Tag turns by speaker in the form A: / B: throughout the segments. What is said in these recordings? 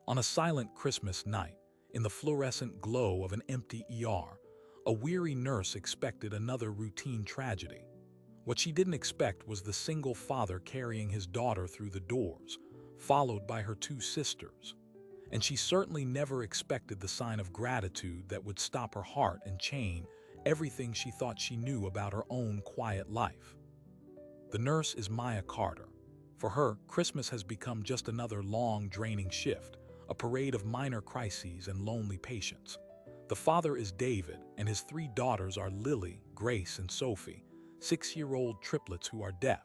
A: On a silent Christmas night, in the fluorescent glow of an empty ER, a weary nurse expected another routine tragedy. What she didn't expect was the single father carrying his daughter through the doors, followed by her two sisters. And she certainly never expected the sign of gratitude that would stop her heart and chain everything she thought she knew about her own quiet life. The nurse is Maya Carter. For her, Christmas has become just another long, draining shift, a parade of minor crises and lonely patients. The father is David, and his three daughters are Lily, Grace, and Sophie, 6-year-old triplets who are deaf.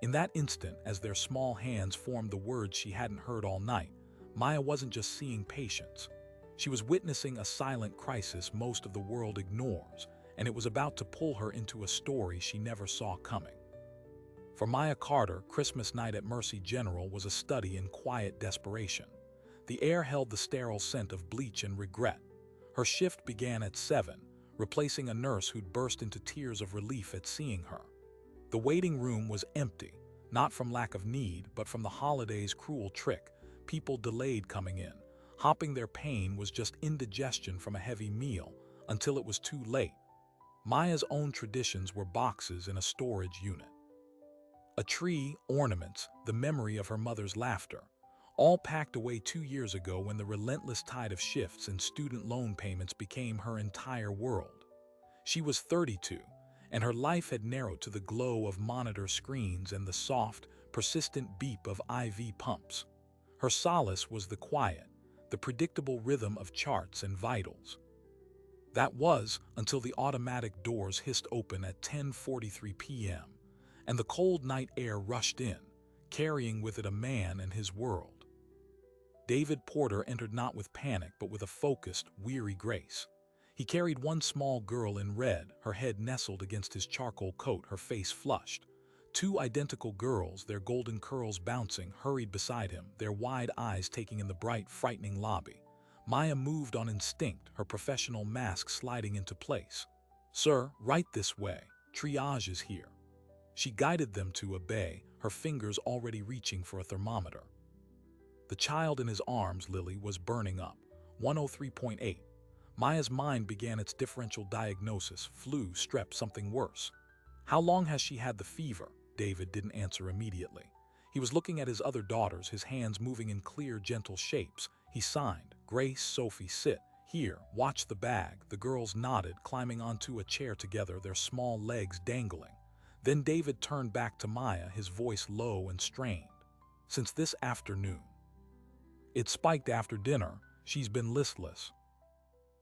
A: In that instant, as their small hands formed the words she hadn't heard all night, Maya wasn't just seeing patients. She was witnessing a silent crisis most of the world ignores, and it was about to pull her into a story she never saw coming. For Maya Carter, Christmas night at Mercy General was a study in quiet desperation. The air held the sterile scent of bleach and regret. Her shift began at 7, replacing a nurse who'd burst into tears of relief at seeing her. The waiting room was empty, not from lack of need, but from the holiday's cruel trick. People delayed coming in. Hopping their pain was just indigestion from a heavy meal, until it was too late. Maya's own traditions were boxes in a storage unit. A tree, ornaments, the memory of her mother's laughter, all packed away 2 years ago when the relentless tide of shifts and student loan payments became her entire world. She was 32, and her life had narrowed to the glow of monitor screens and the soft, persistent beep of IV pumps. Her solace was the quiet, the predictable rhythm of charts and vitals. That was until the automatic doors hissed open at 10:43 p.m., and the cold night air rushed in, carrying with it a man and his world. David Porter entered not with panic but with a focused, weary grace. He carried one small girl in red, her head nestled against his charcoal coat, her face flushed. Two identical girls, their golden curls bouncing, hurried beside him, their wide eyes taking in the bright, frightening lobby. Maya moved on instinct, her professional mask sliding into place. "Sir, right this way. Triage is here." She guided them to a bay, her fingers already reaching for a thermometer. The child in his arms, Lily, was burning up, 103.8. Maya's mind began its differential diagnosis: flu, strep, something worse. "How long has she had the fever?" David didn't answer immediately. He was looking at his other daughters, his hands moving in clear, gentle shapes. He signed, "Grace, Sophie, sit. Here, watch the bag." The girls nodded, climbing onto a chair together, their small legs dangling. Then David turned back to Maya, his voice low and strained. "Since this afternoon." It spiked after dinner. "She's been listless."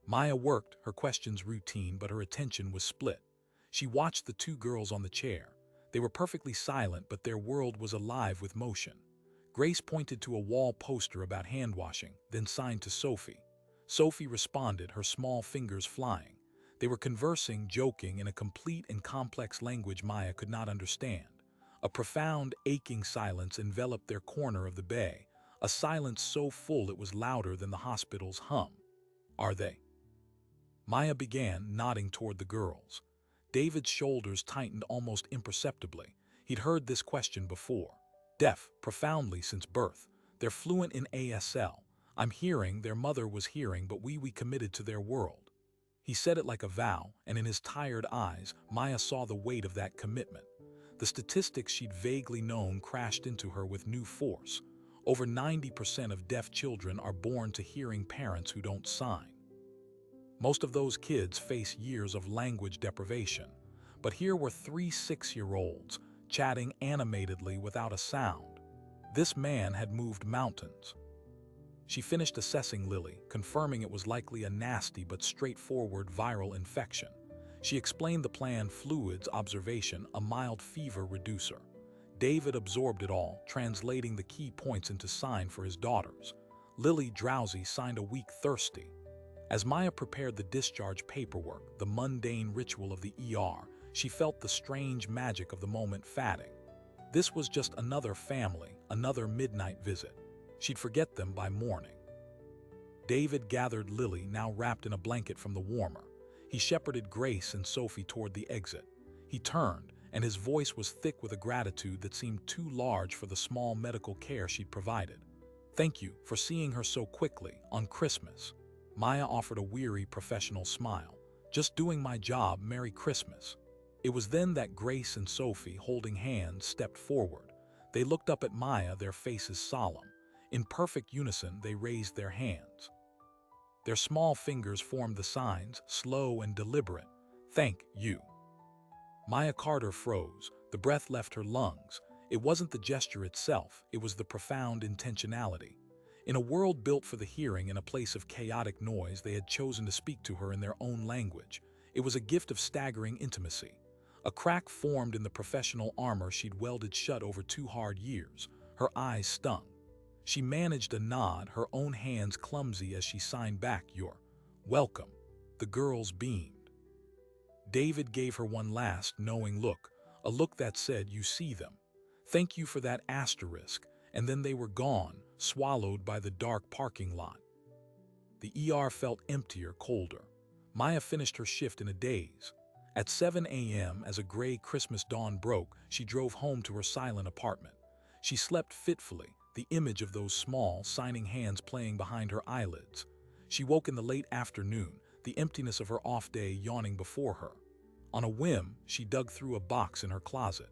A: Maya worked, her questions routine, but her attention was split. She watched the two girls on the chair. They were perfectly silent, but their world was alive with motion. Grace pointed to a wall poster about hand washing, then signed to Sophie. Sophie responded, her small fingers flying. They were conversing, joking, in a complete and complex language Maya could not understand. A profound, aching silence enveloped their corner of the bay, a silence so full it was louder than the hospital's hum. "Are they?" Maya began, nodding toward the girls. David's shoulders tightened almost imperceptibly. He'd heard this question before. "Deaf, profoundly since birth. They're fluent in ASL. I'm hearing, their mother was hearing, but we committed to their world." He said it like a vow, and in his tired eyes, Maya saw the weight of that commitment. The statistics she'd vaguely known crashed into her with new force. Over 90% of deaf children are born to hearing parents who don't sign. Most of those kids face years of language deprivation. But here were 3 6-year-olds, chatting animatedly without a sound. This man had moved mountains. She finished assessing Lily, confirming it was likely a nasty but straightforward viral infection. She explained the plan: fluids, observation, a mild fever reducer. David absorbed it all, translating the key points into sign for his daughters. Lily, drowsy, signed a weak thirsty. As Maya prepared the discharge paperwork, the mundane ritual of the ER, she felt the strange magic of the moment fading. This was just another family, another midnight visit. She'd forget them by morning. David gathered Lily, now wrapped in a blanket from the warmer. He shepherded Grace and Sophie toward the exit. He turned, and his voice was thick with a gratitude that seemed too large for the small medical care she'd provided. Thank you for seeing her so quickly on Christmas. Maya offered a weary professional smile. Just doing my job, Merry Christmas. It was then that Grace and Sophie, holding hands, stepped forward. They looked up at Maya, their faces solemn. In perfect unison, they raised their hands. Their small fingers formed the signs, slow and deliberate. Thank you. Maya Carter froze. The breath left her lungs. It wasn't the gesture itself, it was the profound intentionality. In a world built for the hearing and a place of chaotic noise, they had chosen to speak to her in their own language. It was a gift of staggering intimacy. A crack formed in the professional armor she'd welded shut over 2 hard years. Her eyes stung. She managed a nod, her own hands clumsy as she signed back, "You're welcome." The girls beamed. David gave her one last, knowing look, a look that said, "You see them. Thank you for that asterisk," and then they were gone, swallowed by the dark parking lot. The ER felt emptier, colder. Maya finished her shift in a daze. At 7 a.m., as a gray Christmas dawn broke, she drove home to her silent apartment. She slept fitfully, the image of those small, signing hands playing behind her eyelids. She woke in the late afternoon, the emptiness of her off day yawning before her. On a whim, she dug through a box in her closet.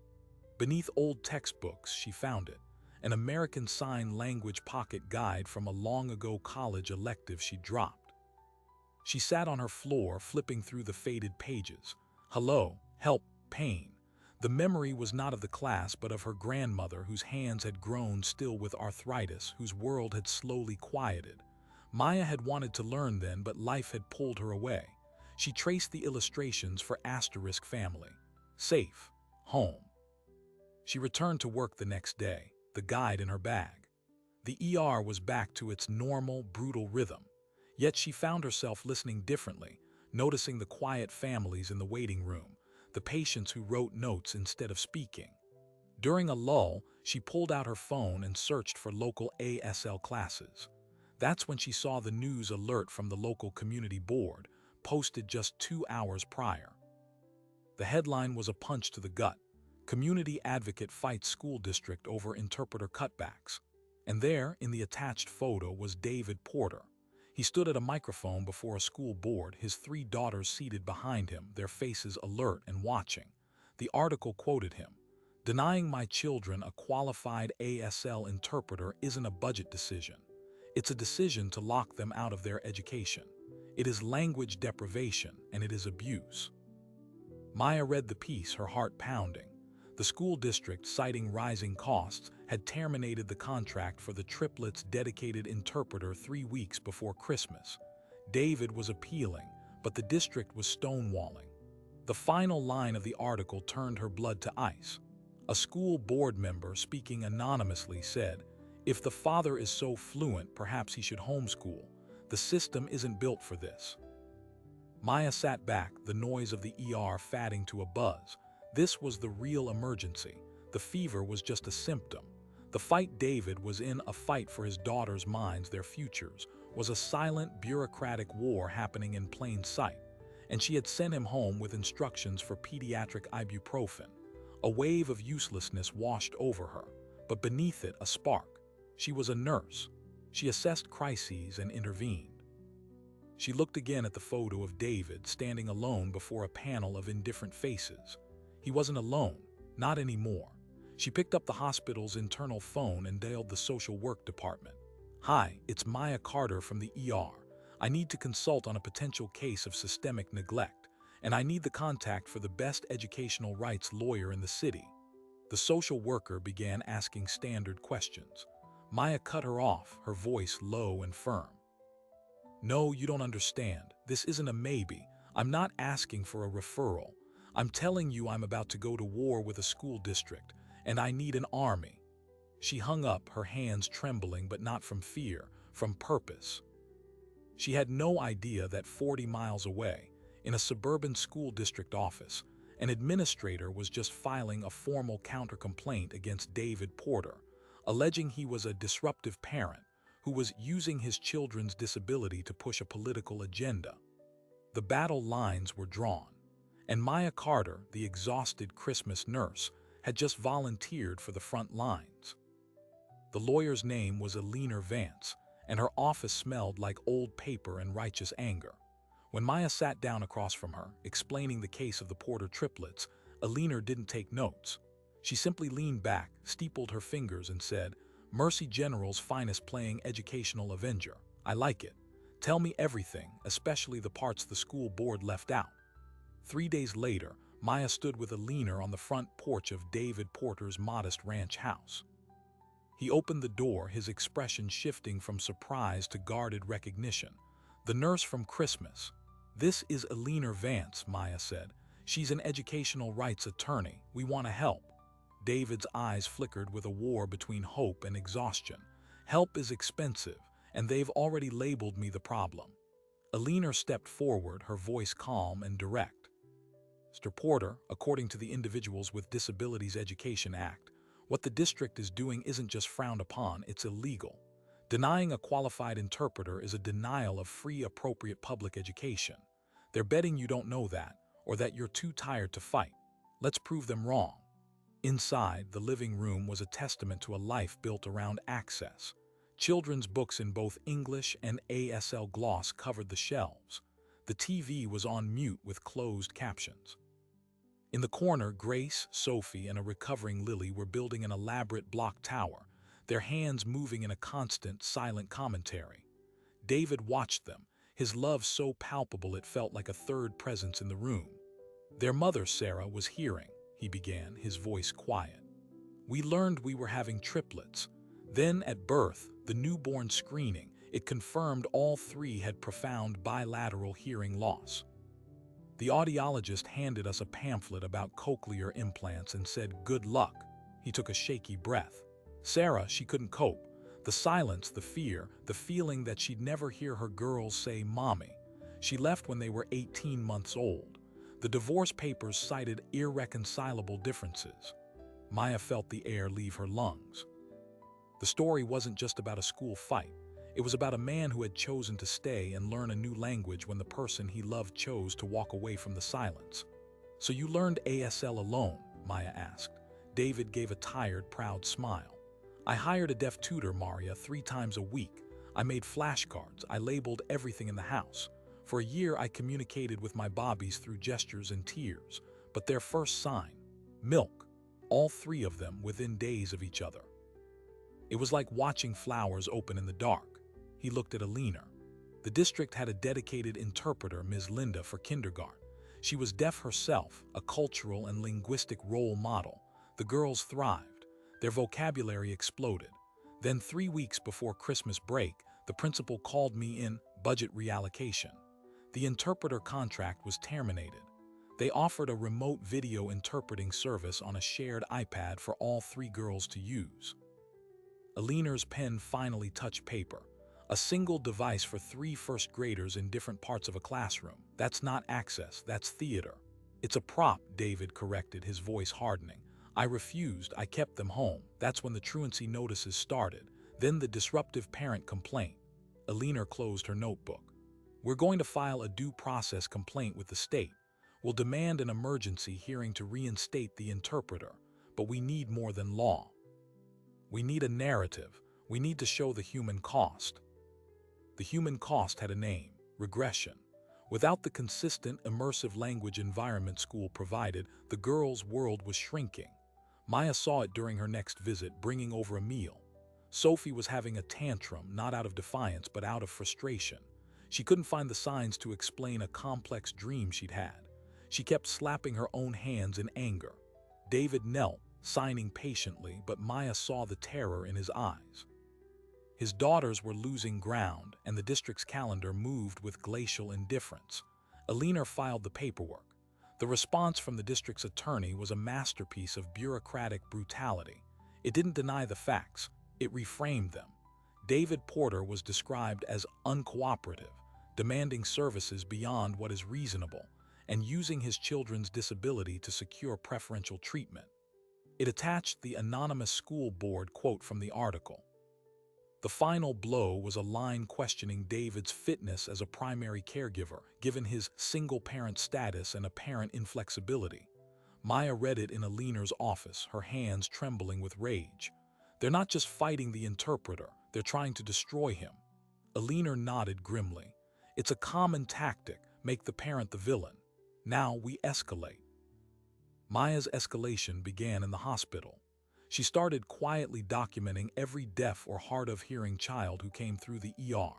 A: Beneath old textbooks, she found it, an American Sign Language pocket guide from a long-ago college elective she dropped. She sat on her floor, flipping through the faded pages. Hello, help, pain. The memory was not of the class, but of her grandmother, whose hands had grown still with arthritis, whose world had slowly quieted. Maya had wanted to learn then, but life had pulled her away. She traced the illustrations for asterisk family. Safe. Home. She returned to work the next day, the guide in her bag. The ER was back to its normal, brutal rhythm. Yet she found herself listening differently, noticing the quiet families in the waiting room, the patients who wrote notes instead of speaking. During a lull, she pulled out her phone and searched for local ASL classes. That's when she saw the news alert from the local community board, posted just 2 hours prior. The headline was a punch to the gut. Community advocate fights school district over interpreter cutbacks. And there, in the attached photo, was David Porter. He stood at a microphone before a school board, his 3 daughters seated behind him, their faces alert and watching. The article quoted him, "Denying my children a qualified ASL interpreter isn't a budget decision. It's a decision to lock them out of their education. It is language deprivation, and it is abuse." Maya read the piece, her heart pounding. The school district, citing rising costs, had terminated the contract for the triplets' dedicated interpreter 3 weeks before Christmas. David was appealing, but the district was stonewalling. The final line of the article turned her blood to ice. A school board member, speaking anonymously, said, "If the father is so fluent, perhaps he should homeschool. The system isn't built for this." Maya sat back, the noise of the ER fatting to a buzz. This was the real emergency. The fever was just a symptom. The fight David was in, a fight for his daughters' minds, their futures, was a silent, bureaucratic war happening in plain sight. And she had sent him home with instructions for pediatric ibuprofen. A wave of uselessness washed over her, but beneath it a spark. She was a nurse. She assessed crises and intervened. She looked again at the photo of David standing alone before a panel of indifferent faces. He wasn't alone, not anymore. She picked up the hospital's internal phone and dialed the social work department. "Hi, it's Maya Carter from the ER. I need to consult on a potential case of systemic neglect, and I need the contact for the best educational rights lawyer in the city." The social worker began asking standard questions. Maya cut her off, her voice low and firm. "No, you don't understand. This isn't a maybe. I'm not asking for a referral. I'm telling you I'm about to go to war with a school district, and I need an army." She hung up, her hands trembling, but not from fear, from purpose. She had no idea that 40 miles away, in a suburban school district office, an administrator was just filing a formal counter-complaint against David Porter, alleging he was a disruptive parent who was using his children's disability to push a political agenda. The battle lines were drawn. And Maya Carter, the exhausted Christmas nurse, had just volunteered for the front lines. The lawyer's name was Alina Vance, and her office smelled like old paper and righteous anger. When Maya sat down across from her, explaining the case of the Porter triplets, Alina didn't take notes. She simply leaned back, steepled her fingers, and said, "Mercy General's finest playing educational avenger. I like it. Tell me everything, especially the parts the school board left out." 3 days later, Maya stood with Alina on the front porch of David Porter's modest ranch house. He opened the door, his expression shifting from surprise to guarded recognition. "The nurse from Christmas. This is Alina Vance," Maya said. "She's an educational rights attorney. We want to help." David's eyes flickered with a war between hope and exhaustion. "Help is expensive, and they've already labeled me the problem." Alina stepped forward, her voice calm and direct. "Mr. Porter, according to the Individuals with Disabilities Education Act, what the district is doing isn't just frowned upon, it's illegal. Denying a qualified interpreter is a denial of free, appropriate public education. They're betting you don't know that, or that you're too tired to fight. Let's prove them wrong." Inside, the living room was a testament to a life built around access. Children's books in both English and ASL gloss covered the shelves. The TV was on mute with closed captions. In the corner, Grace, Sophie, and a recovering Lily were building an elaborate block tower, their hands moving in a constant, silent commentary. David watched them, his love so palpable it felt like a third presence in the room. "Their mother, Sarah, was hearing," he began, his voice quiet. "We learned we were having triplets. Then, at birth, the newborn screening, it confirmed all three had profound bilateral hearing loss. The audiologist handed us a pamphlet about cochlear implants and said, 'Good luck.'" He took a shaky breath. "Sarah, she couldn't cope. The silence, the fear, the feeling that she'd never hear her girls say, 'Mommy.' She left when they were 18 months old. The divorce papers cited irreconcilable differences." Maya felt the air leave her lungs. The story wasn't just about a school fight. It was about a man who had chosen to stay and learn a new language when the person he loved chose to walk away from the silence. "So you learned ASL alone?" Maya asked. David gave a tired, proud smile. "I hired a deaf tutor, Maria, 3 times a week. I made flashcards. I labeled everything in the house. For a year, I communicated with my bobbies through gestures and tears. But their first sign, milk, all 3 of them within days of each other. It was like watching flowers open in the dark." He looked at Alina. The district had a dedicated interpreter, Ms. Linda, for kindergarten. She was deaf herself, a cultural and linguistic role model. The girls thrived. Their vocabulary exploded. Then 3 weeks before Christmas break, the principal called me in budget reallocation. The interpreter contract was terminated. They offered a remote video interpreting service on a shared iPad for all 3 girls to use. Alina's pen finally touched paper. A single device for 3 first graders in different parts of a classroom. That's not access, that's theater. "It's a prop," David corrected, his voice hardening. "I refused, I kept them home." That's when the truancy notices started. Then the disruptive parent complaint. Alina closed her notebook. "We're going to file a due process complaint with the state. We'll demand an emergency hearing to reinstate the interpreter. But we need more than law. We need a narrative. We need to show the human cost." The human cost had a name: regression. Without the consistent, immersive language environment school provided, the girls' world was shrinking. Maya saw it during her next visit, bringing over a meal. Sophie was having a tantrum, not out of defiance, but out of frustration. She couldn't find the signs to explain a complex dream she'd had. She kept slapping her own hands in anger. David knelt, signing patiently, but Maya saw the terror in his eyes. His daughters were losing ground, and the district's calendar moved with glacial indifference. Alina filed the paperwork. The response from the district's attorney was a masterpiece of bureaucratic brutality. It didn't deny the facts, it reframed them. David Porter was described as uncooperative, demanding services beyond what is reasonable, and using his children's disability to secure preferential treatment. It attached the anonymous school board quote from the article. The final blow was a line questioning David's fitness as a primary caregiver, given his single-parent status and apparent inflexibility. Maya read it in Alina's office, her hands trembling with rage. They're not just fighting the interpreter, they're trying to destroy him. Alina nodded grimly. It's a common tactic, make the parent the villain. Now we escalate. Maya's escalation began in the hospital. She started quietly documenting every deaf or hard of hearing child who came through the ER.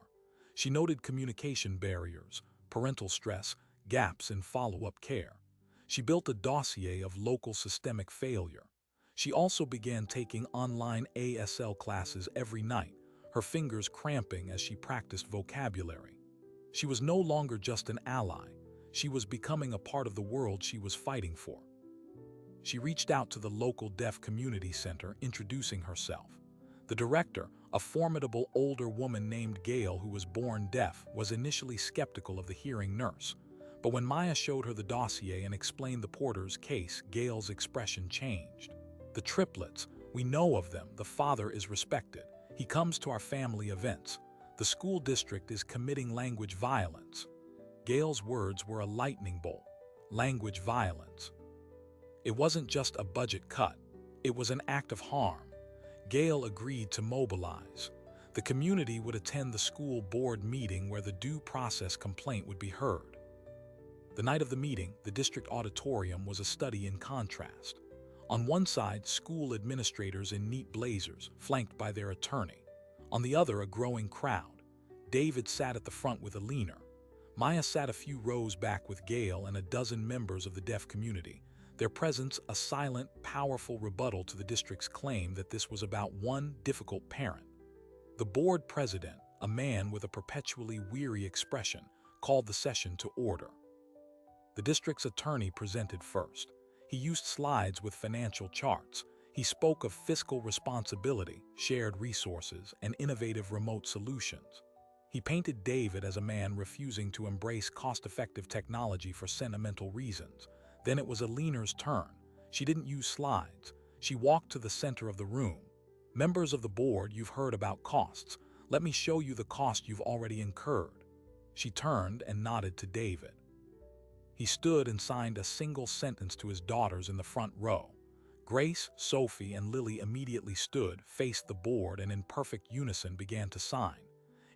A: She noted communication barriers, parental stress, gaps in follow-up care. She built a dossier of local systemic failure. She also began taking online ASL classes every night, her fingers cramping as she practiced vocabulary. She was no longer just an ally. She was becoming a part of the world she was fighting for. She reached out to the local deaf community center, introducing herself. The director, a formidable older woman named Gail who was born deaf, was initially skeptical of the hearing nurse. But when Maya showed her the dossier and explained the porter's case, Gail's expression changed. The triplets, we know of them. The father is respected. He comes to our family events. The school district is committing language violence. Gail's words were a lightning bolt. Language violence. It wasn't just a budget cut. It was an act of harm. Gail agreed to mobilize. The community would attend the school board meeting where the due process complaint would be heard. The night of the meeting, the district auditorium was a study in contrast. On one side, school administrators in neat blazers, flanked by their attorney. On the other, a growing crowd. David sat at the front with Alina. Maya sat a few rows back with Gail and a dozen members of the deaf community, their presence a silent, powerful rebuttal to the district's claim that this was about one difficult parent. The board president, a man with a perpetually weary expression, called the session to order. The district's attorney presented first. He used slides with financial charts. He spoke of fiscal responsibility, shared resources, and innovative remote solutions. He painted David as a man refusing to embrace cost-effective technology for sentimental reasons. Then it was Alina's turn. She didn't use slides. She walked to the center of the room. Members of the board, you've heard about costs. Let me show you the cost you've already incurred. She turned and nodded to David. He stood and signed a single sentence to his daughters in the front row. Grace, Sophie, and Lily immediately stood, faced the board, and in perfect unison began to sign.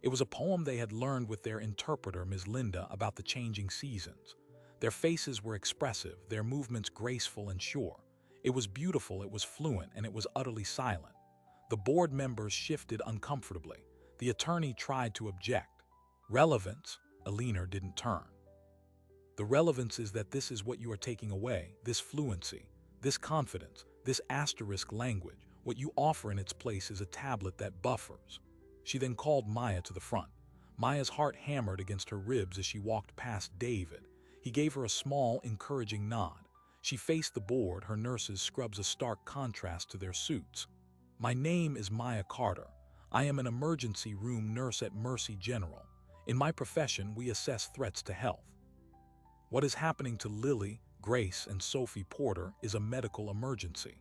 A: It was a poem they had learned with their interpreter, Ms. Linda, about the changing seasons. Their faces were expressive, their movements graceful and sure. It was beautiful, it was fluent, and it was utterly silent. The board members shifted uncomfortably. The attorney tried to object. Relevance? Alina didn't turn. The relevance is that this is what you are taking away, this fluency, this confidence, this asterisk language. What you offer in its place is a tablet that buffers. She then called Maya to the front. Maya's heart hammered against her ribs as she walked past David. He gave her a small, encouraging nod. She faced the board, her nurses' scrubs a stark contrast to their suits. My name is Maya Carter. I am an emergency room nurse at Mercy General. In my profession, we assess threats to health. What is happening to Lily, Grace, and Sophie Porter is a medical emergency.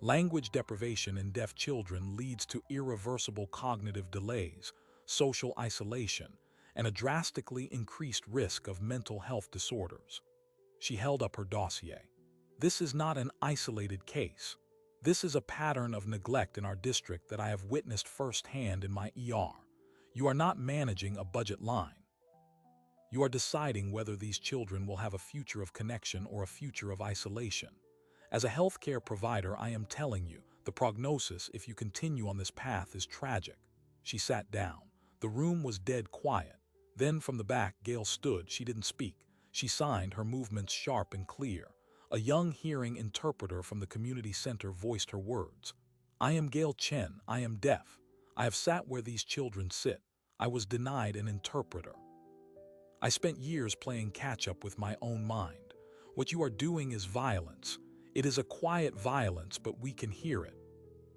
A: Language deprivation in deaf children leads to irreversible cognitive delays, social isolation, and a drastically increased risk of mental health disorders. She held up her dossier. This is not an isolated case. This is a pattern of neglect in our district that I have witnessed firsthand in my ER. You are not managing a budget line. You are deciding whether these children will have a future of connection or a future of isolation. As a healthcare provider, I am telling you, the prognosis, if you continue on this path, is tragic. She sat down. The room was dead quiet. Then from the back, Gail stood. She didn't speak. She signed, her movements sharp and clear. A young hearing interpreter from the community center voiced her words. I am Gail Chen. I am deaf. I have sat where these children sit. I was denied an interpreter. I spent years playing catch-up with my own mind. What you are doing is violence. It is a quiet violence, but we can hear it.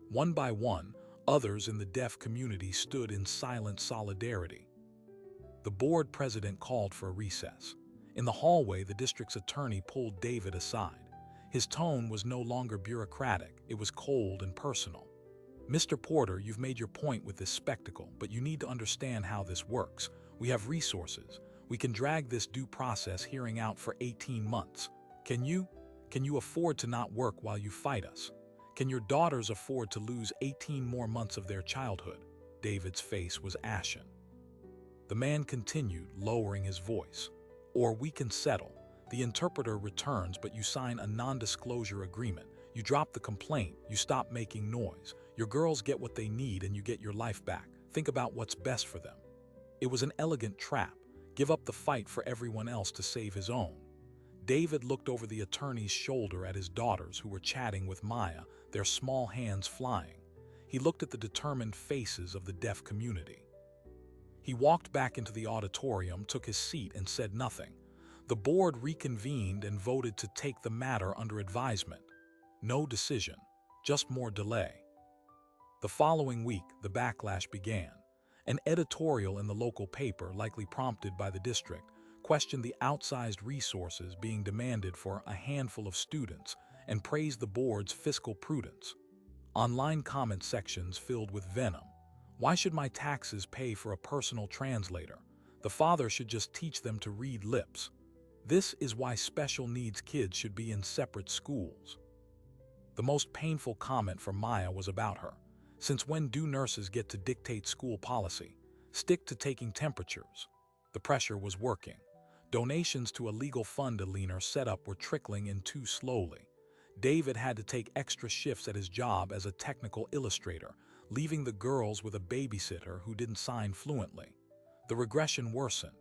A: One by one, others in the deaf community stood in silent solidarity. The board president called for a recess. In the hallway, the district's attorney pulled David aside. His tone was no longer bureaucratic, it was cold and personal. Mr. Porter, you've made your point with this spectacle, but you need to understand how this works. We have resources. We can drag this due process hearing out for 18 months. Can you afford to not work while you fight us? Can your daughters afford to lose 18 more months of their childhood? David's face was ashen. The man continued, lowering his voice. Or we can settle. The interpreter returns, but you sign a non-disclosure agreement. You drop the complaint, you stop making noise. Your girls get what they need and you get your life back. Think about what's best for them. It was an elegant trap. Give up the fight for everyone else to save his own. David looked over the attorney's shoulder at his daughters who were chatting with Maya, their small hands flying. He looked at the determined faces of the deaf community. He walked back into the auditorium, took his seat, and said nothing. The board reconvened and voted to take the matter under advisement. No decision, just more delay. The following week, the backlash began. An editorial in the local paper, likely prompted by the district, questioned the outsized resources being demanded for a handful of students and praised the board's fiscal prudence. Online comment sections filled with venom. Why should my taxes pay for a personal translator? The father should just teach them to read lips. This is why special needs kids should be in separate schools. The most painful comment from Maya was about her. Since when do nurses get to dictate school policy? Stick to taking temperatures. The pressure was working. Donations to a legal fund Alina set up were trickling in too slowly. David had to take extra shifts at his job as a technical illustrator, leaving the girls with a babysitter who didn't sign fluently. The regression worsened.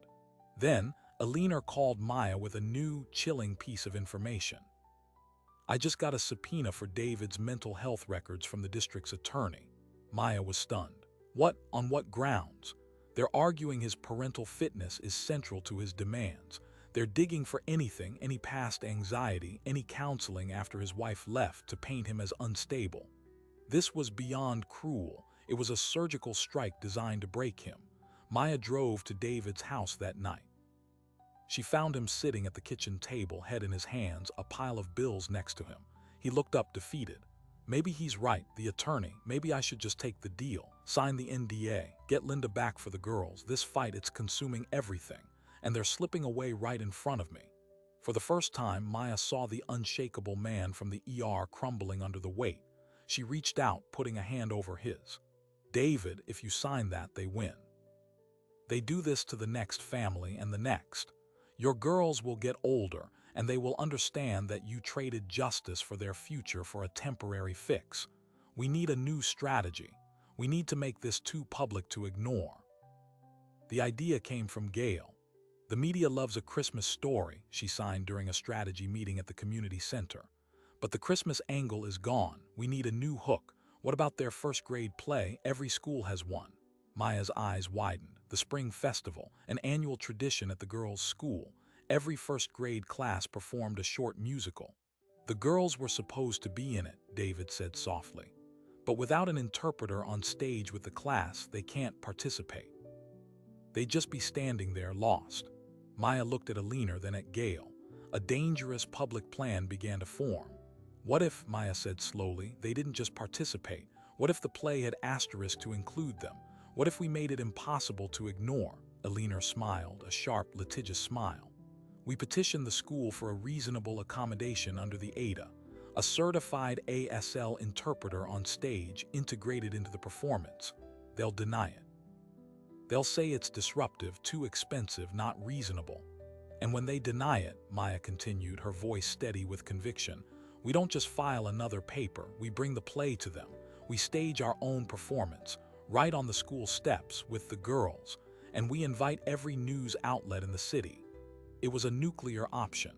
A: Then, Alina called Maya with a new, chilling piece of information. I just got a subpoena for David's mental health records from the district's attorney. Maya was stunned. What? On what grounds? They're arguing his parental fitness is central to his demands. They're digging for anything, any past anxiety, any counseling after his wife left to paint him as unstable. This was beyond cruel. It was a surgical strike designed to break him. Maya drove to David's house that night. She found him sitting at the kitchen table, head in his hands, a pile of bills next to him. He looked up, defeated. Maybe he's right, the attorney. Maybe I should just take the deal, sign the NDA, get Linda back for the girls. This fight, it's consuming everything, and they're slipping away right in front of me. For the first time, Maya saw the unshakable man from the ER crumbling under the weight. She reached out, putting a hand over his. David, if you sign that, they win. They do this to the next family and the next. Your girls will get older, and they will understand that you traded justice for their future for a temporary fix. We need a new strategy. We need to make this too public to ignore. The idea came from Gail. The media loves a Christmas story, she signed during a strategy meeting at the community center. But the Christmas angle is gone. We need a new hook. What about their first grade play? Every school has one. Maya's eyes widened. The spring festival, an annual tradition at the girls' school. Every first grade class performed a short musical. The girls were supposed to be in it, David said softly. But without an interpreter on stage with the class, they can't participate. They'd just be standing there, lost. Maya looked at Alina, then at Gail. A dangerous public plan began to form. What if, Maya said slowly, they didn't just participate? What if the play had asterisks to include them? What if we made it impossible to ignore? Alina smiled, a sharp, litigious smile. We petitioned the school for a reasonable accommodation under the ADA, a certified ASL interpreter on stage integrated into the performance. They'll deny it. They'll say it's disruptive, too expensive, not reasonable. And when they deny it, Maya continued, her voice steady with conviction, we don't just file another paper, we bring the play to them. We stage our own performance, right on the school steps with the girls, and we invite every news outlet in the city. It was a nuclear option.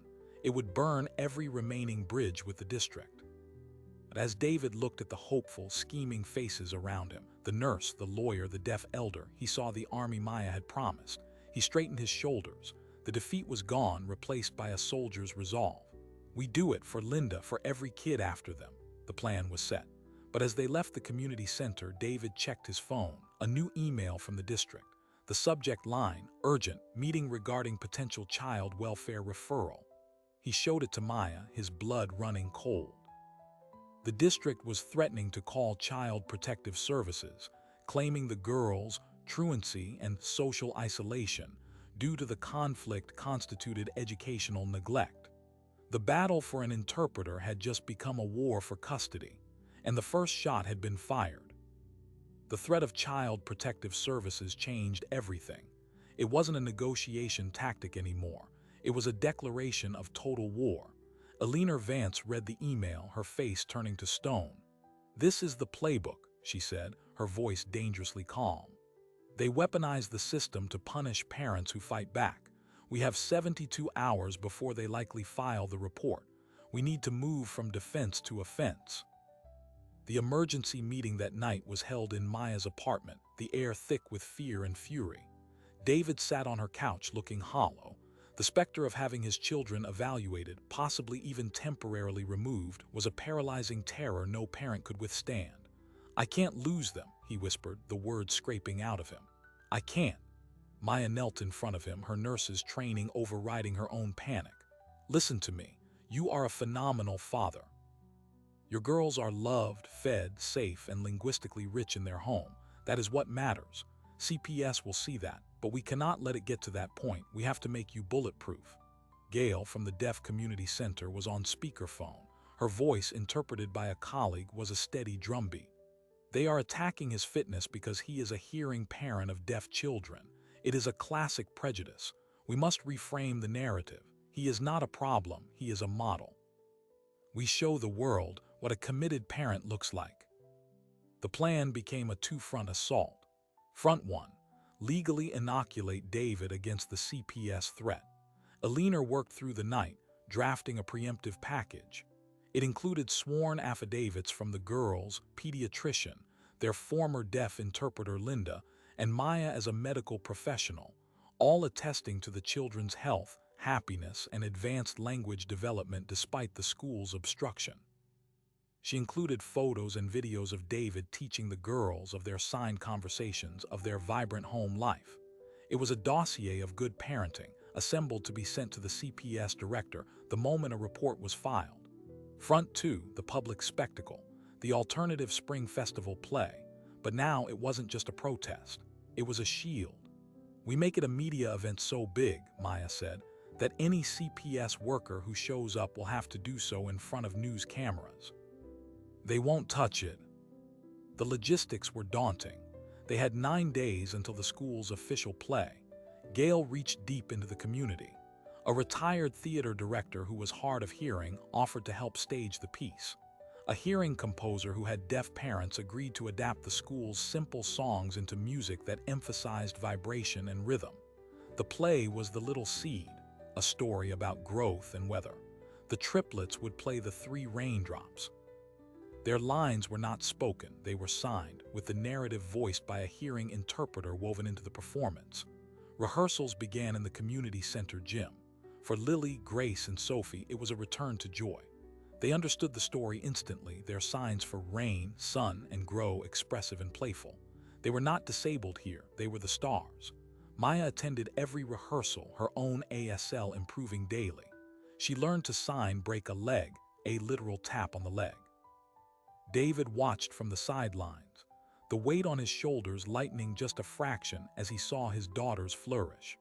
A: It would burn every remaining bridge with the district. But as David looked at the hopeful, scheming faces around him, the nurse, the lawyer, the deaf elder, he saw the army Maya had promised. He straightened his shoulders. The defeat was gone, replaced by a soldier's resolve. We do it for Linda, for every kid after them. The plan was set. But as they left the community center, David checked his phone. A new email from the district. The subject line, urgent, meeting regarding potential child welfare referral. He showed it to Maya, his blood running cold. The district was threatening to call Child Protective Services, claiming the girls' truancy and social isolation due to the conflict constituted educational neglect. The battle for an interpreter had just become a war for custody. and the first shot had been fired. The threat of Child Protective Services changed everything. It wasn't a negotiation tactic anymore. It was a declaration of total war. Alina Vance read the email, her face turning to stone. "This is the playbook," she said, her voice dangerously calm. "They weaponize the system to punish parents who fight back. We have 72 hours before they likely file the report. We need to move from defense to offense." The emergency meeting that night was held in Maya's apartment, the air thick with fear and fury. David sat on her couch looking hollow. The specter of having his children evaluated, possibly even temporarily removed, was a paralyzing terror no parent could withstand. "I can't lose them," he whispered, the words scraping out of him. "I can't." Maya knelt in front of him, her nurse's training overriding her own panic. "Listen to me. You are a phenomenal father. Your girls are loved, fed, safe, and linguistically rich in their home. That is what matters. CPS will see that, but we cannot let it get to that point. We have to make you bulletproof." Gail from the Deaf Community Center was on speakerphone. Her voice, interpreted by a colleague, was a steady drumbeat. "They are attacking his fitness because he is a hearing parent of deaf children. It is a classic prejudice. We must reframe the narrative. He is not a problem, he is a model. We show the world what a committed parent looks like." The plan became a two-front assault. Front 1. Legally inoculate David against the CPS threat. Alina worked through the night, drafting a preemptive package. It included sworn affidavits from the girls, pediatrician, their former deaf interpreter Linda, and Maya as a medical professional, all attesting to the children's health, happiness, and advanced language development despite the school's obstruction. She included photos and videos of David teaching the girls, of their signed conversations, of their vibrant home life. It was a dossier of good parenting, assembled to be sent to the CPS director the moment a report was filed. Front 2, the public spectacle, the alternative spring festival play. But now it wasn't just a protest. It was a shield. "We make it a media event so big," Maya said, "that any CPS worker who shows up will have to do so in front of news cameras. They won't touch it." The logistics were daunting. They had 9 days until the school's official play. Gail reached deep into the community. A retired theater director who was hard of hearing offered to help stage the piece. A hearing composer who had deaf parents agreed to adapt the school's simple songs into music that emphasized vibration and rhythm. The play was The Little Seed, a story about growth and weather. The triplets would play The Three Raindrops. Their lines were not spoken, they were signed, with the narrative voiced by a hearing interpreter woven into the performance. Rehearsals began in the community center gym. For Lily, Grace, and Sophie, it was a return to joy. They understood the story instantly, their signs for rain, sun, and grow expressive and playful. They were not disabled here, they were the stars. Maya attended every rehearsal, her own ASL improving daily. She learned to sign break a leg, a literal tap on the leg. David watched from the sidelines, the weight on his shoulders lightening just a fraction as he saw his daughters flourish.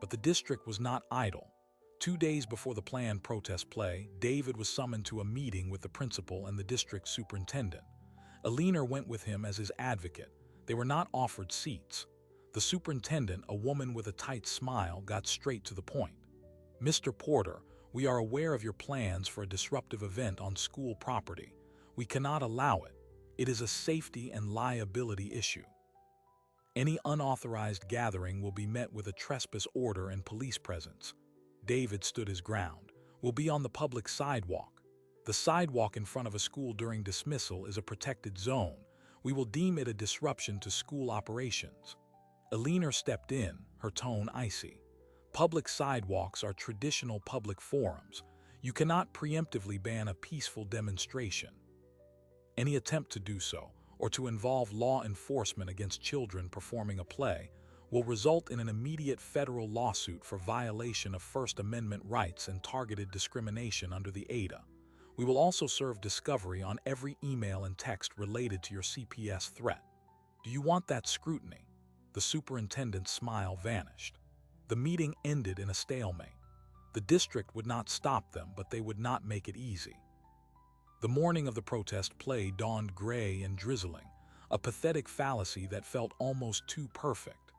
A: But the district was not idle. 2 days before the planned protest play, David was summoned to a meeting with the principal and the district superintendent. Alina went with him as his advocate. They were not offered seats. The superintendent, a woman with a tight smile, got straight to the point. "Mr. Porter, we are aware of your plans for a disruptive event on school property. We cannot allow it. It is a safety and liability issue. Any unauthorized gathering will be met with a trespass order and police presence." David stood his ground. "We'll be on the public sidewalk. The sidewalk in front of a school during dismissal is a protected zone. We will deem it a disruption to school operations." Alina stepped in, her tone icy. "Public sidewalks are traditional public forums. You cannot preemptively ban a peaceful demonstration. Any attempt to do so, or to involve law enforcement against children performing a play, will result in an immediate federal lawsuit for violation of First Amendment rights and targeted discrimination under the ADA. We will also serve discovery on every email and text related to your CPS threat. Do you want that scrutiny?" The superintendent's smile vanished. The meeting ended in a stalemate. The district would not stop them, but they would not make it easy. The morning of the protest play dawned gray and drizzling, a pathetic fallacy that felt almost too perfect.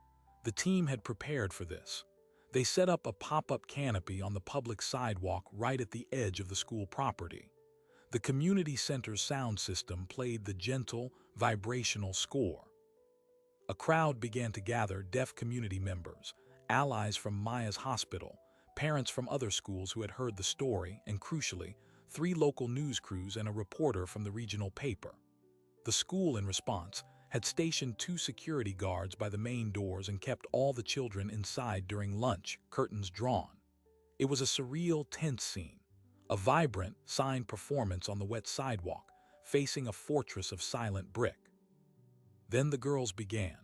A: The team had prepared for this. They set up a pop-up canopy on the public sidewalk right at the edge of the school property. The community center's sound system played the gentle, vibrational score. A crowd began to gather: deaf community members, allies from Maya's hospital, parents from other schools who had heard the story, and crucially, 3 local news crews and a reporter from the regional paper. The school, in response, had stationed 2 security guards by the main doors and kept all the children inside during lunch, curtains drawn. It was a surreal, tense scene, a vibrant, signed performance on the wet sidewalk, facing a fortress of silent brick. Then the girls began.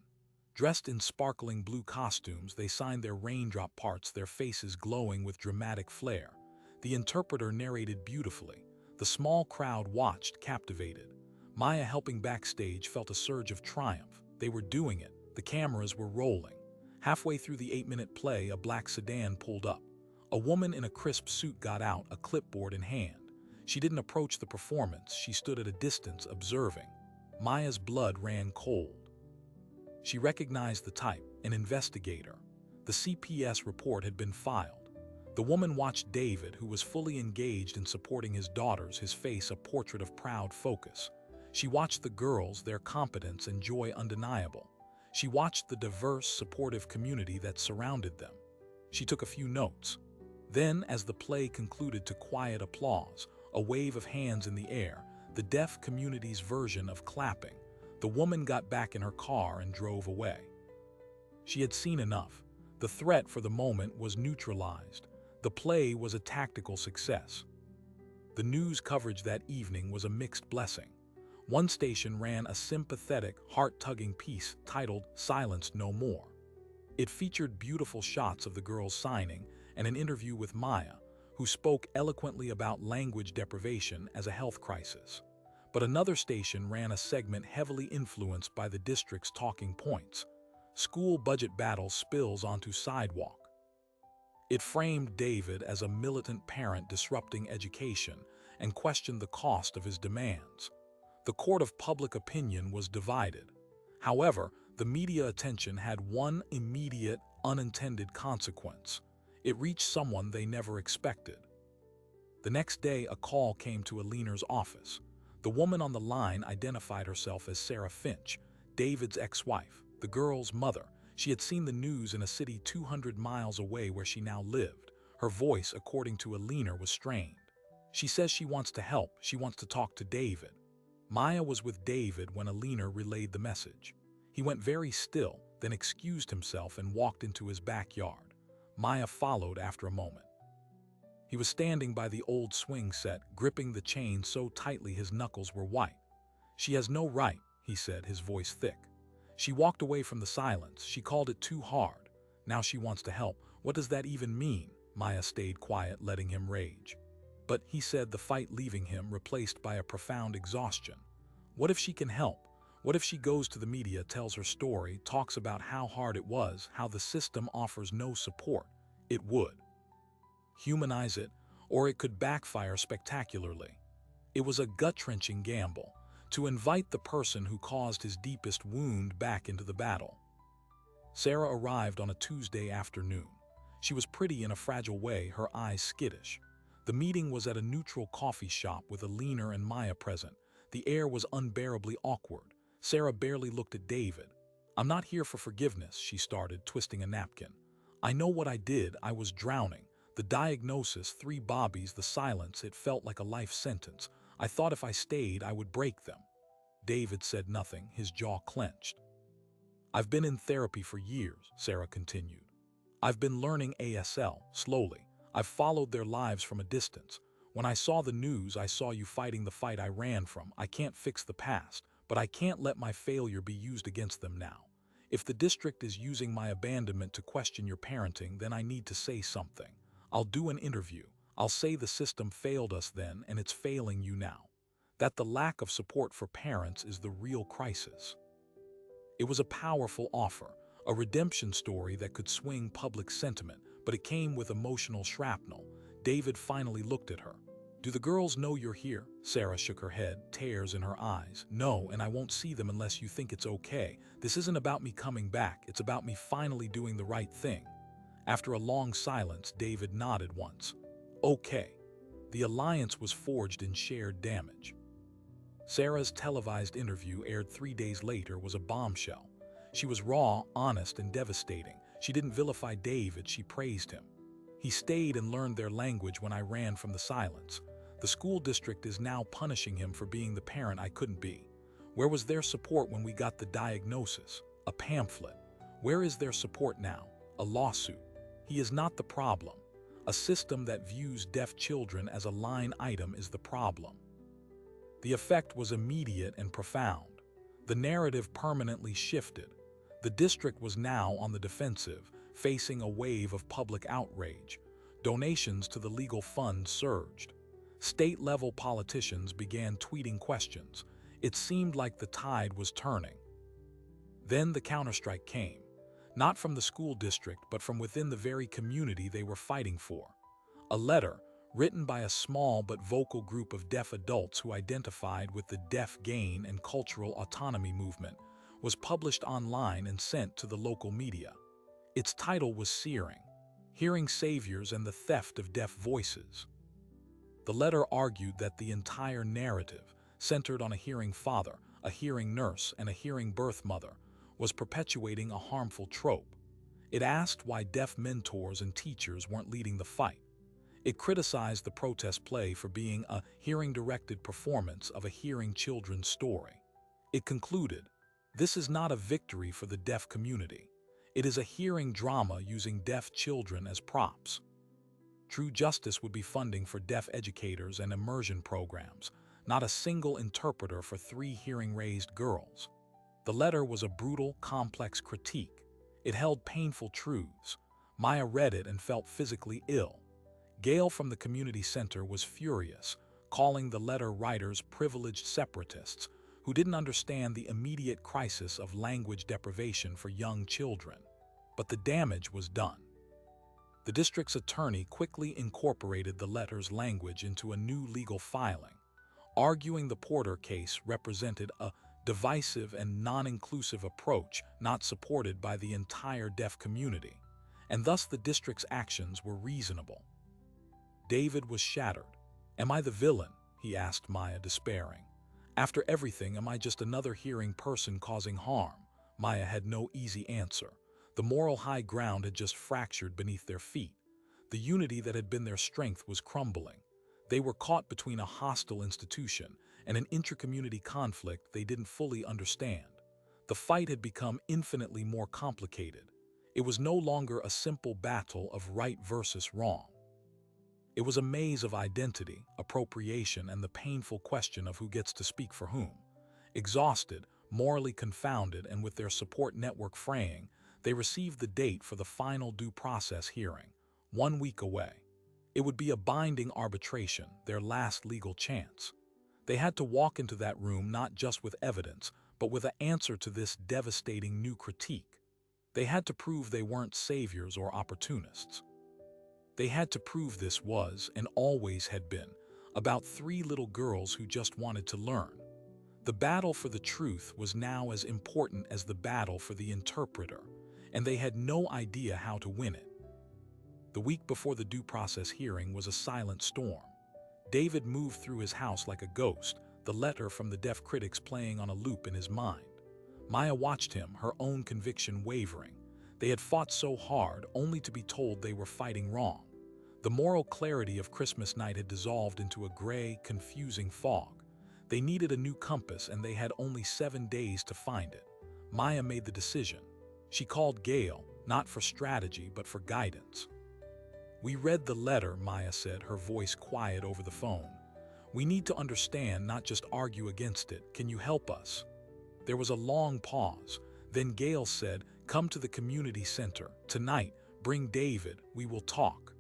A: Dressed in sparkling blue costumes, they signed their raindrop parts, their faces glowing with dramatic flair. The interpreter narrated beautifully. The small crowd watched, captivated. Maya, helping backstage, felt a surge of triumph. They were doing it. The cameras were rolling. Halfway through the 8-minute play, a black sedan pulled up. A woman in a crisp suit got out, a clipboard in hand. She didn't approach the performance. She stood at a distance, observing. Maya's blood ran cold. She recognized the type, an investigator. The CPS report had been filed. The woman watched David, who was fully engaged in supporting his daughters, his face a portrait of proud focus. She watched the girls, their competence and joy undeniable. She watched the diverse, supportive community that surrounded them. She took a few notes. Then, as the play concluded to quiet applause, a wave of hands in the air, the deaf community's version of clapping, the woman got back in her car and drove away. She had seen enough. The threat for the moment was neutralized. The play was a tactical success. The news coverage that evening was a mixed blessing. One station ran a sympathetic, heart-tugging piece titled "Silence No More." It featured beautiful shots of the girls signing and an interview with Maya, who spoke eloquently about language deprivation as a health crisis. But another station ran a segment heavily influenced by the district's talking points: school budget battle spills onto sidewalk. It framed David as a militant parent disrupting education and questioned the cost of his demands. The court of public opinion was divided. However, the media attention had one immediate, unintended consequence. It reached someone they never expected. The next day, a call came to Alina's office. The woman on the line identified herself as Sarah Finch, David's ex-wife, the girl's mother. She had seen the news in a city 200 miles away where she now lived. Her voice, according to Alina, was strained. She says she wants to help. She wants to talk to David. Maya was with David when Alina relayed the message. He went very still, then excused himself and walked into his backyard. Maya followed after a moment. He was standing by the old swing set, gripping the chain so tightly his knuckles were white. "She has no right," he said, his voice thick. She walked away from the silence. She called it too hard. Now she wants to help. What does that even mean? Maya stayed quiet, letting him rage. But, he said, the fight leaving him, replaced by a profound exhaustion. What if she can help? What if she goes to the media, tells her story, talks about how hard it was, how the system offers no support? It would humanize it, or it could backfire spectacularly. It was a gut-wrenching gamble, to invite the person who caused his deepest wound back into the battle. Sarah arrived on a Tuesday afternoon. She was pretty in a fragile way, her eyes skittish. The meeting was at a neutral coffee shop with Alina and Maya present. The air was unbearably awkward. Sarah barely looked at David. "I'm not here for forgiveness," she started, twisting a napkin. "I know what I did. I was drowning. The diagnosis, 3 bobbies, the silence, it felt like a life sentence. I thought if I stayed, I would break them." David said nothing, his jaw clenched. "I've been in therapy for years," Sarah continued. "I've been learning ASL, slowly. I've followed their lives from a distance. When I saw the news, I saw you fighting the fight I ran from. I can't fix the past, but I can't let my failure be used against them now. If the district is using my abandonment to question your parenting, then I need to say something. I'll do an interview. I'll say the system failed us then, and it's failing you now. That the lack of support for parents is the real crisis." It was a powerful offer, a redemption story that could swing public sentiment, but it came with emotional shrapnel. David finally looked at her. "Do the girls know you're here?" Sarah shook her head, tears in her eyes. "No, and I won't see them unless you think it's okay. This isn't about me coming back, it's about me finally doing the right thing." After a long silence, David nodded once. "Okay." The alliance was forged in shared damage. Sarah's televised interview, aired 3 days later, was a bombshell. She was raw, honest, and devastating. She didn't vilify David, she praised him. "He stayed and learned their language when I ran from the silence. The school district is now punishing him for being the parent I couldn't be. Where was their support when we got the diagnosis? A pamphlet. Where is their support now? A lawsuit. He is not the problem. A system that views deaf children as a line item is the problem." The effect was immediate and profound. The narrative permanently shifted. The district was now on the defensive, facing a wave of public outrage. Donations to the legal fund surged. State-level politicians began tweeting questions. It seemed like the tide was turning. Then the counterstrike came, not from the school district, but from within the very community they were fighting for. A letter, written by a small but vocal group of deaf adults who identified with the deaf gain and cultural autonomy movement, was published online and sent to the local media. Its title was searing: "Hearing Saviors and the Theft of Deaf Voices." The letter argued that the entire narrative, centered on a hearing father, a hearing nurse, and a hearing birth mother, was perpetuating a harmful trope. It asked why deaf mentors and teachers weren't leading the fight. It criticized the protest play for being a hearing-directed performance of a hearing children's story. It concluded, "This is not a victory for the deaf community. It is a hearing drama using deaf children as props." True justice would be funding for deaf educators and immersion programs, not a single interpreter for 3 hearing-raised girls. The letter was a brutal, complex critique. It held painful truths. Maya read it and felt physically ill. Gail from the community center was furious, calling the letter writers privileged separatists who didn't understand the immediate crisis of language deprivation for young children. But the damage was done. The district's attorney quickly incorporated the letter's language into a new legal filing, arguing the Porter case represented a divisive and non-inclusive approach not supported by the entire deaf community, and thus the district's actions were reasonable. David was shattered. "Am I the villain?" he asked Maya, despairing. "After everything, am I just another hearing person causing harm?" Maya had no easy answer. The moral high ground had just fractured beneath their feet. The unity that had been their strength was crumbling. They were caught between a hostile institution and an intra-community conflict they didn't fully understand. The fight had become infinitely more complicated. It was no longer a simple battle of right versus wrong. It was a maze of identity, appropriation, and the painful question of who gets to speak for whom. Exhausted, morally confounded, and with their support network fraying, they received the date for the final due process hearing, 1 week away. It would be a binding arbitration, their last legal chance. They had to walk into that room not just with evidence, but with an answer to this devastating new critique. They had to prove they weren't saviors or opportunists. They had to prove this was, and always had been, about 3 little girls who just wanted to learn. The battle for the truth was now as important as the battle for the interpreter, and they had no idea how to win it. The week before the due process hearing was a silent storm. David moved through his house like a ghost, the letter from the deaf critics playing on a loop in his mind. Maya watched him, her own conviction wavering. They had fought so hard only to be told they were fighting wrong. The moral clarity of Christmas night had dissolved into a gray, confusing fog. They needed a new compass, and they had only 7 days to find it. Maya made the decision. She called Gail, not for strategy, but for guidance. "We read the letter," Maya said, her voice quiet over the phone. "We need to understand, not just argue against it. Can you help us?" There was a long pause. Then Gail said, "Come to the community center. Tonight, bring David. We will talk."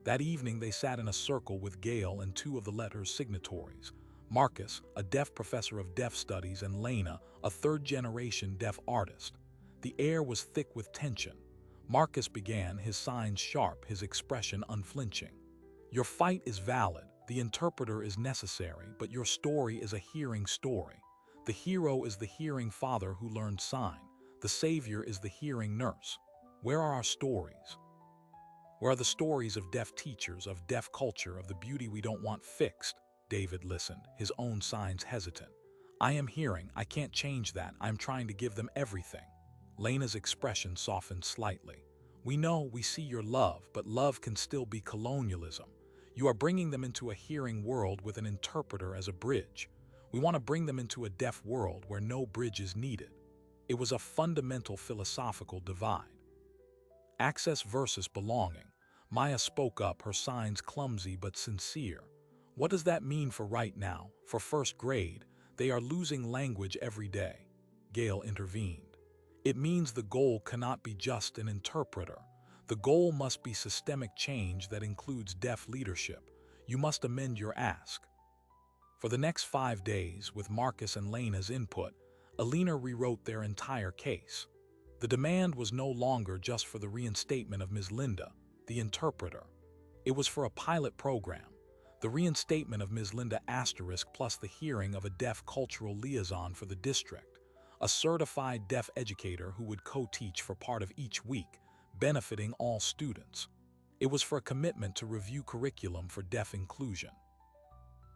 A: That evening, they sat in a circle with Gail and 2 of the letter's signatories. Marcus, a deaf professor of deaf studies, and Lena, a 3rd-generation deaf artist. The air was thick with tension. Marcus began, his signs sharp, his expression unflinching. "Your fight is valid, The interpreter is necessary, but your story is a hearing story. The hero is the hearing father who learned sign. The savior is the hearing nurse. Where are our stories? Where are the stories of deaf teachers, of deaf culture, of the beauty we don't want fixed? David listened, his own signs hesitant. I am hearing, I can't change that, I'm trying to give them everything. Lena's expression softened slightly. We know, we see your love, but love can still be colonialism. You are bringing them into a hearing world with an interpreter as a bridge. We want to bring them into a deaf world where no bridge is needed. It was a fundamental philosophical divide. Access versus belonging. Maya spoke up, her signs clumsy but sincere. What does that mean for right now, for first grade? They are losing language every day. Gail intervened. It means the goal cannot be just an interpreter. The goal must be systemic change that includes deaf leadership. You must amend your ask. For the next 5 days, with Marcus and Lena's input, Alina rewrote their entire case. The demand was no longer just for the reinstatement of Ms. Linda, the interpreter. It was for a pilot program, the reinstatement of Ms. Linda * plus the hearing of a deaf cultural liaison for the district, a certified deaf educator who would co-teach for part of each week, benefiting all students. It was for a commitment to review curriculum for deaf inclusion.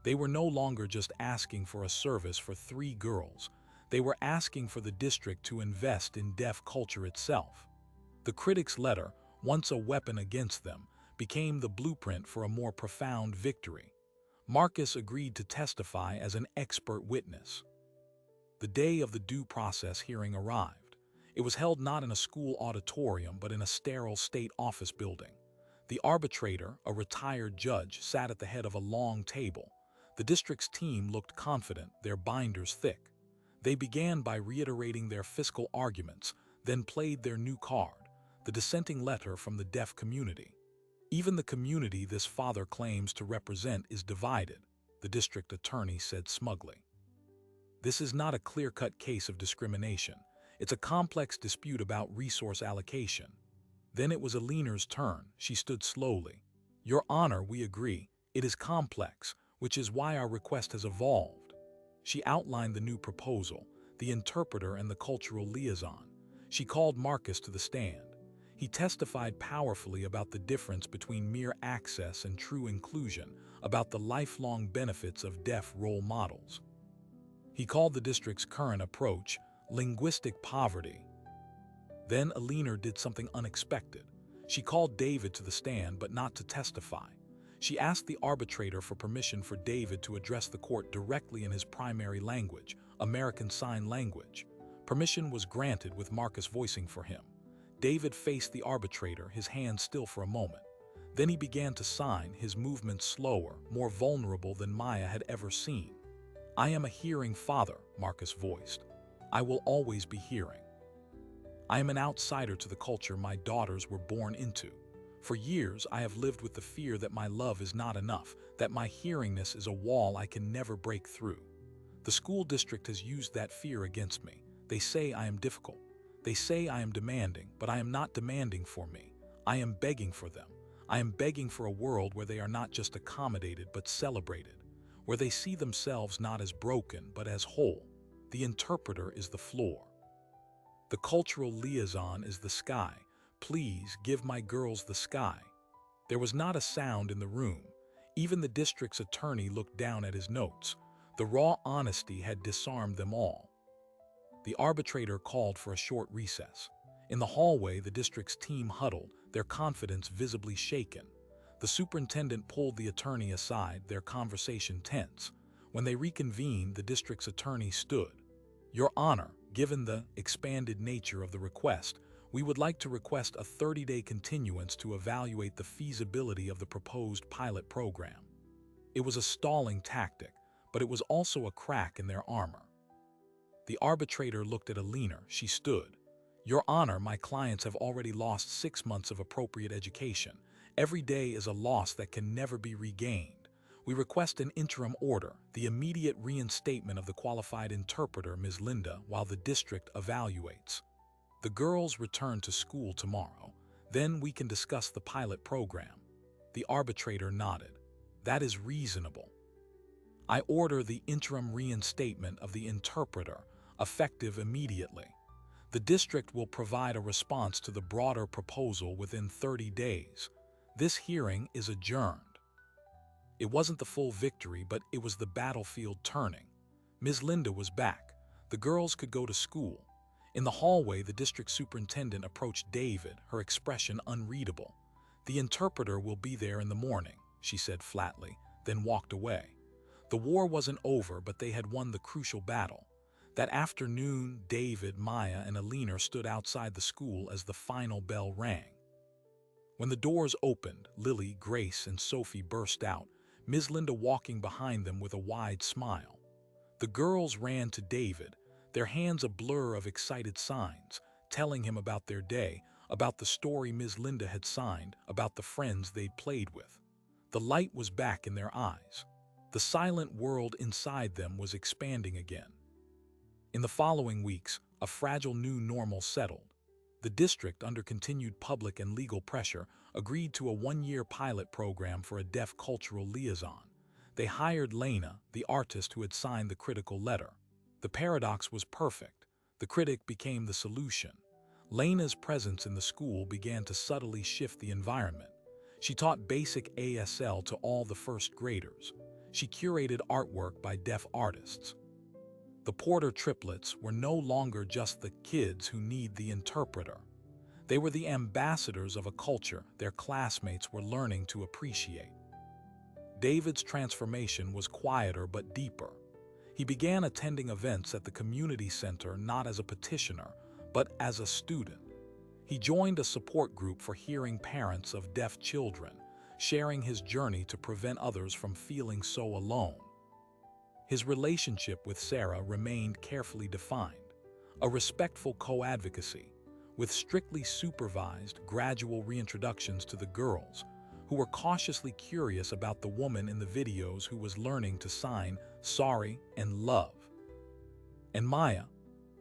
A: They were no longer just asking for a service for 3 girls. They were asking for the district to invest in deaf culture itself. The critics' letter, once a weapon against them, became the blueprint for a more profound victory. Marcus agreed to testify as an expert witness. The day of the due process hearing arrived. It was held not in a school auditorium but in a sterile state office building. The arbitrator, a retired judge, sat at the head of a long table. The district's team looked confident, their binders thick. They began by reiterating their fiscal arguments, then played their new card, the dissenting letter from the deaf community. Even the community this father claims to represent is divided, the district attorney said smugly. This is not a clear-cut case of discrimination. It's a complex dispute about resource allocation. Then it was Alina's turn. She stood slowly. Your Honor, we agree. It is complex, which is why our request has evolved. She outlined the new proposal, the interpreter and the cultural liaison. She called Marcus to the stand. He testified powerfully about the difference between mere access and true inclusion, about the lifelong benefits of deaf role models. He called the district's current approach linguistic poverty. Then Alina did something unexpected. She called David to the stand, but not to testify. She asked the arbitrator for permission for David to address the court directly in his primary language, American Sign Language. Permission was granted with Marcus voicing for him. David faced the arbitrator, his hands still for a moment. Then he began to sign, his movements slower, more vulnerable than Maya had ever seen. I am a hearing father, Marcus voiced. I will always be hearing. I am an outsider to the culture my daughters were born into. For years, I have lived with the fear that my love is not enough, that my hearingness is a wall I can never break through. The school district has used that fear against me. They say I am difficult. They say I am demanding, but I am not demanding for me. I am begging for them. I am begging for a world where they are not just accommodated but celebrated, where they see themselves not as broken but as whole. The interpreter is the floor. The cultural liaison is the sky. Please give my girls the sky. There was not a sound in the room. Even the district's attorney looked down at his notes. The raw honesty had disarmed them all. The arbitrator called for a short recess. In the hallway, the district's team huddled, their confidence visibly shaken. The superintendent pulled the attorney aside, their conversation tense. When they reconvened, the district's attorney stood. Your Honor, given the expanded nature of the request, we would like to request a 30-day continuance to evaluate the feasibility of the proposed pilot program. It was a stalling tactic, but it was also a crack in their armor. The arbitrator looked at Alina. She stood. Your Honor, my clients have already lost 6 months of appropriate education. Every day is a loss that can never be regained. We request an interim order, the immediate reinstatement of the qualified interpreter, Ms. Linda, while the district evaluates. The girls return to school tomorrow. Then we can discuss the pilot program. The arbitrator nodded. That is reasonable. I order the interim reinstatement of the interpreter, effective immediately. The district will provide a response to the broader proposal within 30 days. This hearing is adjourned. It wasn't the full victory, but it was the battlefield turning. Ms. Linda was back. The girls could go to school. In the hallway, the district superintendent approached David, her expression unreadable. "The interpreter will be there in the morning," she said flatly, then walked away. The war wasn't over, but they had won the crucial battle. That afternoon, David, Maya, and Alina stood outside the school as the final bell rang. When the doors opened, Lily, Grace, and Sophie burst out, Ms. Linda walking behind them with a wide smile. The girls ran to David, their hands a blur of excited signs, telling him about their day, about the story Ms. Linda had signed, about the friends they'd played with. The light was back in their eyes. The silent world inside them was expanding again. In the following weeks, a fragile new normal settled. The district, under continued public and legal pressure, agreed to a one-year pilot program for a deaf cultural liaison. They hired Lena, the artist who had signed the critical letter. The paradox was perfect. The critic became the solution. Lena's presence in the school began to subtly shift the environment. She taught basic ASL to all the first graders. She curated artwork by deaf artists. The Porter triplets were no longer just the kids who need the interpreter. They were the ambassadors of a culture their classmates were learning to appreciate. David's transformation was quieter but deeper. He began attending events at the community center not as a petitioner, but as a student. He joined a support group for hearing parents of deaf children, sharing his journey to prevent others from feeling so alone. His relationship with Sarah remained carefully defined, a respectful co-advocacy, with strictly supervised, gradual reintroductions to the girls, who were cautiously curious about the woman in the videos who was learning to sign sorry and love. And Maya,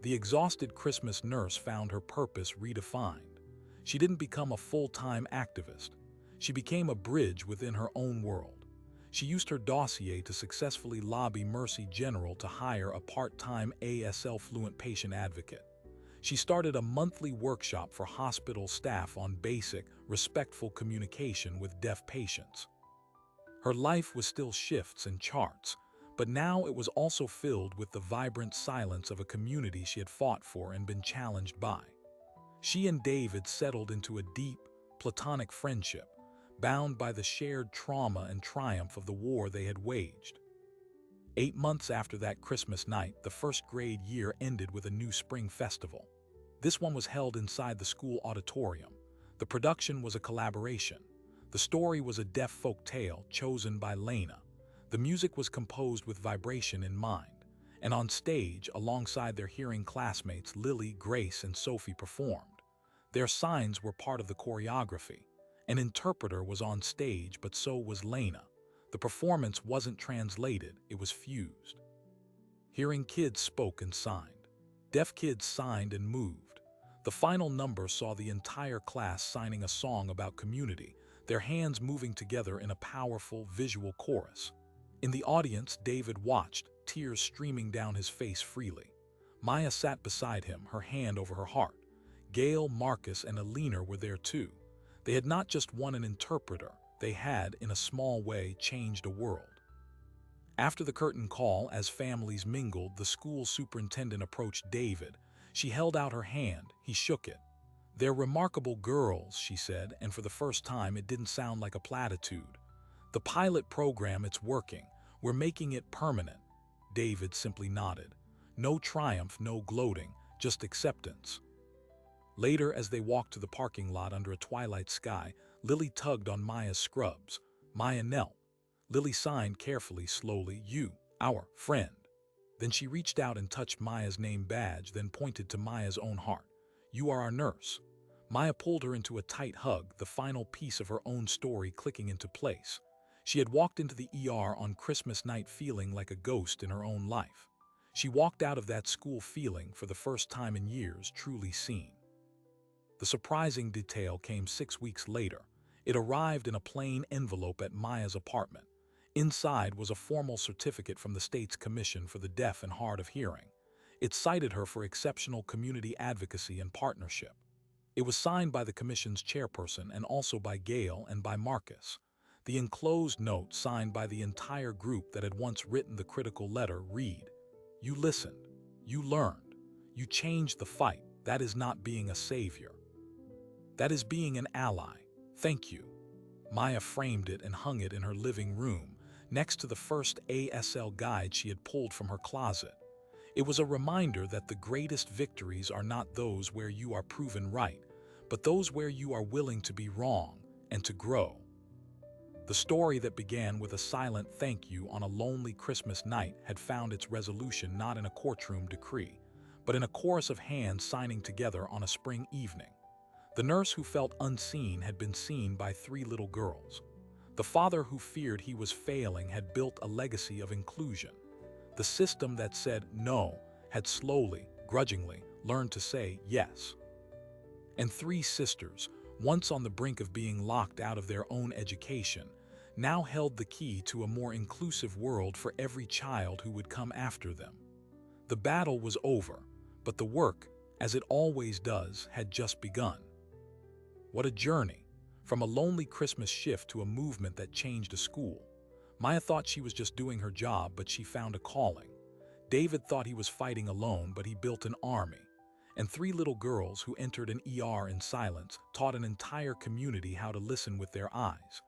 A: the exhausted Christmas nurse, found her purpose redefined. She didn't become a full-time activist. She became a bridge within her own world. She used her dossier to successfully lobby Mercy General to hire a part-time ASL fluent patient advocate. She started a monthly workshop for hospital staff on basic, respectful communication with deaf patients. Her life was still shifts and charts, but now it was also filled with the vibrant silence of a community she had fought for and been challenged by. She and David settled into a deep, platonic friendship, bound by the shared trauma and triumph of the war they had waged. 8 months after that Christmas night, the first grade year ended with a new spring festival. This one was held inside the school auditorium. The production was a collaboration. The story was a deaf folk tale chosen by Lena. The music was composed with vibration in mind. And on stage, alongside their hearing classmates, Lily, Grace, and Sophie performed. Their signs were part of the choreography. An interpreter was on stage, but so was Lena. The performance wasn't translated, it was fused. Hearing kids spoke and signed. Deaf kids signed and moved. The final number saw the entire class signing a song about community, their hands moving together in a powerful visual chorus. In the audience, David watched, tears streaming down his face freely. Maya sat beside him, her hand over her heart. Gail, Marcus, and Alina were there too. They had not just won an interpreter, they had, in a small way, changed a world. After the curtain call, as families mingled, the school superintendent approached David. She held out her hand, he shook it. "They're remarkable girls," she said, and for the first time it didn't sound like a platitude. "The pilot program, it's working. We're making it permanent." David simply nodded. No triumph, no gloating, just acceptance. Later, as they walked to the parking lot under a twilight sky, Lily tugged on Maya's scrubs. Maya knelt. Lily signed carefully, slowly, "You, our friend." Then she reached out and touched Maya's name badge, then pointed to Maya's own heart. "You are our nurse." Maya pulled her into a tight hug, the final piece of her own story clicking into place. She had walked into the ER on Christmas night feeling like a ghost in her own life. She walked out of that school feeling, for the first time in years, truly seen. The surprising detail came 6 weeks later. It arrived in a plain envelope at Maya's apartment. Inside was a formal certificate from the state's Commission for the Deaf and Hard of Hearing. It cited her for exceptional community advocacy and partnership. It was signed by the commission's chairperson and also by Gail and by Marcus. The enclosed note, signed by the entire group that had once written the critical letter, read, "You listened. You learned. You changed the fight. That is not being a savior. That is being an ally. Thank you." Maya framed it and hung it in her living room, next to the first ASL guide she had pulled from her closet. It was a reminder that the greatest victories are not those where you are proven right, but those where you are willing to be wrong and to grow. The story that began with a silent thank you on a lonely Christmas night had found its resolution not in a courtroom decree, but in a chorus of hands signing together on a spring evening. The nurse who felt unseen had been seen by 3 little girls. The father who feared he was failing had built a legacy of inclusion. The system that said no had slowly, grudgingly, learned to say yes. And 3 sisters, once on the brink of being locked out of their own education, now held the key to a more inclusive world for every child who would come after them. The battle was over, but the work, as it always does, had just begun. What a journey! From a lonely Christmas shift to a movement that changed a school. Maya thought she was just doing her job, but she found a calling. David thought he was fighting alone, but he built an army. And 3 little girls who entered an ER in silence taught an entire community how to listen with their eyes.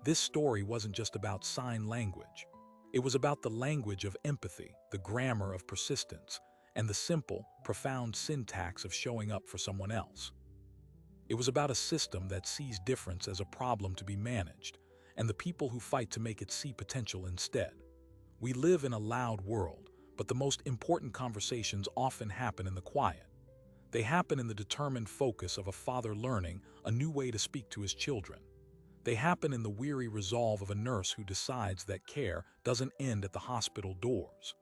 A: This story wasn't just about sign language. It was about the language of empathy, the grammar of persistence, and the simple, profound syntax of showing up for someone else. It was about a system that sees difference as a problem to be managed, and the people who fight to make it see potential instead. We live in a loud world, but the most important conversations often happen in the quiet. They happen in the determined focus of a father learning a new way to speak to his children. They happen in the weary resolve of a nurse who decides that care doesn't end at the hospital doors.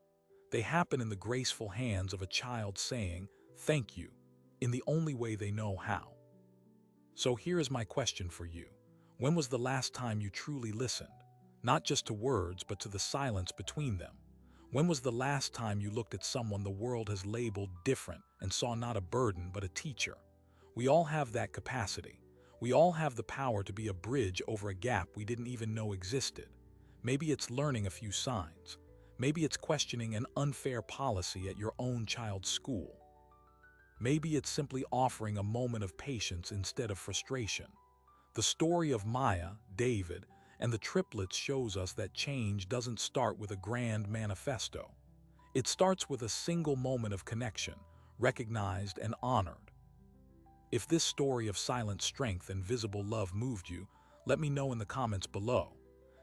A: They happen in the graceful hands of a child saying, "Thank you," in the only way they know how. So here is my question for you. When was the last time you truly listened? Not just to words, but to the silence between them. When was the last time you looked at someone the world has labeled different and saw not a burden but a teacher? We all have that capacity. We all have the power to be a bridge over a gap we didn't even know existed. Maybe it's learning a few signs. Maybe it's questioning an unfair policy at your own child's school. Maybe it's simply offering a moment of patience instead of frustration. The story of Maya, David, and the triplets shows us that change doesn't start with a grand manifesto. It starts with a single moment of connection, recognized and honored. If this story of silent strength and visible love moved you, let me know in the comments below.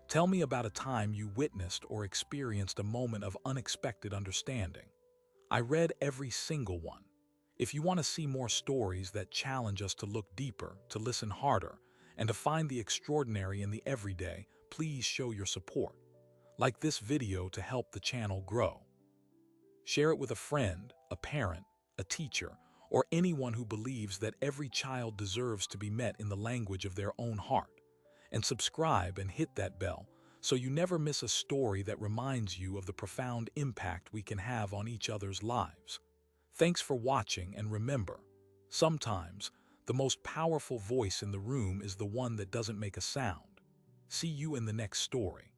A: Tell me about a time you witnessed or experienced a moment of unexpected understanding. I read every single one. If you want to see more stories that challenge us to look deeper, to listen harder, and to find the extraordinary in the everyday, please show your support. Like this video to help the channel grow. Share it with a friend, a parent, a teacher, or anyone who believes that every child deserves to be met in the language of their own heart. And subscribe and hit that bell so you never miss a story that reminds you of the profound impact we can have on each other's lives. Thanks for watching, and remember, sometimes the most powerful voice in the room is the one that doesn't make a sound. See you in the next story.